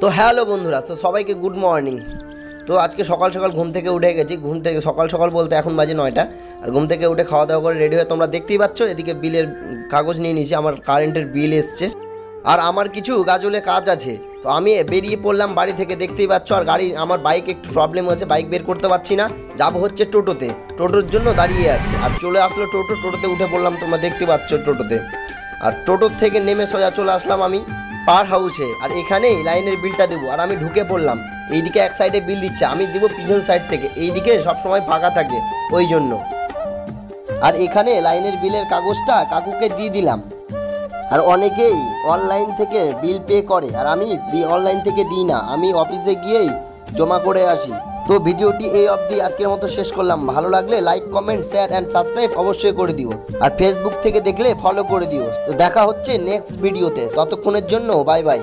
তো হ্যালো বন্ধুরা, তো সবাইকে গুড মর্নিং। তো আজকে সকাল সকাল ঘুম থেকে উঠে গেছি। ঘুম থেকে সকাল সকাল বলতে এখন বাজে 9টা। আর ঘুম থেকে উঠে খাওয়া দাওয়া করে রেডি হয়ে তোমরা দেখতেই পাচ্ছ এদিকে বিলের কাগজ নিয়ে নিয়েছি। আমার কারেন্টের বিল এসছে আর আমার কিছু গাজলে কাজ আছে। তো আমি বেরিয়ে পড়লাম বাড়ি থেকে, দেখতেই পাচ্ছ। আর আমার বাইক একটু প্রবলেম হয়েছে, বাইক বের করতে পারছি না। যাবো হচ্ছে টোটোতে, টোটোর জন্য দাঁড়িয়ে আছে। আর চলে আসলো টোটোতে উঠে পড়লাম, তোমরা দেখতে পাচ্ছ টোটোতে। আর টোটোর থেকে নেমে সোজা চলে আসলাম আমি পার হাউসে। আর এখানেই লাইনের বিলটা দেবো। আর আমি ঢুকে পড়লাম, এইদিকে এক সাইডে বিল দিচ্ছে, আমি দিব পিছন সাইড থেকে। এইদিকে সবসময় ফাঁকা থাকে ওই জন্য। আর এখানে লাইনের বিলের কাগজটা কাকুকে দিয়ে দিলাম। আর অনেকেই অনলাইন থেকে বিল পে করে, আর আমি অনলাইন থেকে দিই না, আমি অফিসে গিয়েই জমা করে আসি। তো ভিডিওটি এই অবধি আজকের মতো শেষ করলাম। ভালো লাগলে like, comment, share and subscribe অবশ্যই করে দিও। আর ফেসবুক থেকে দেখলে ফলো করে দিও। তো দেখা হচ্ছে নেক্সট ভিডিওতে, ততক্ষণের জন্য বাই বাই।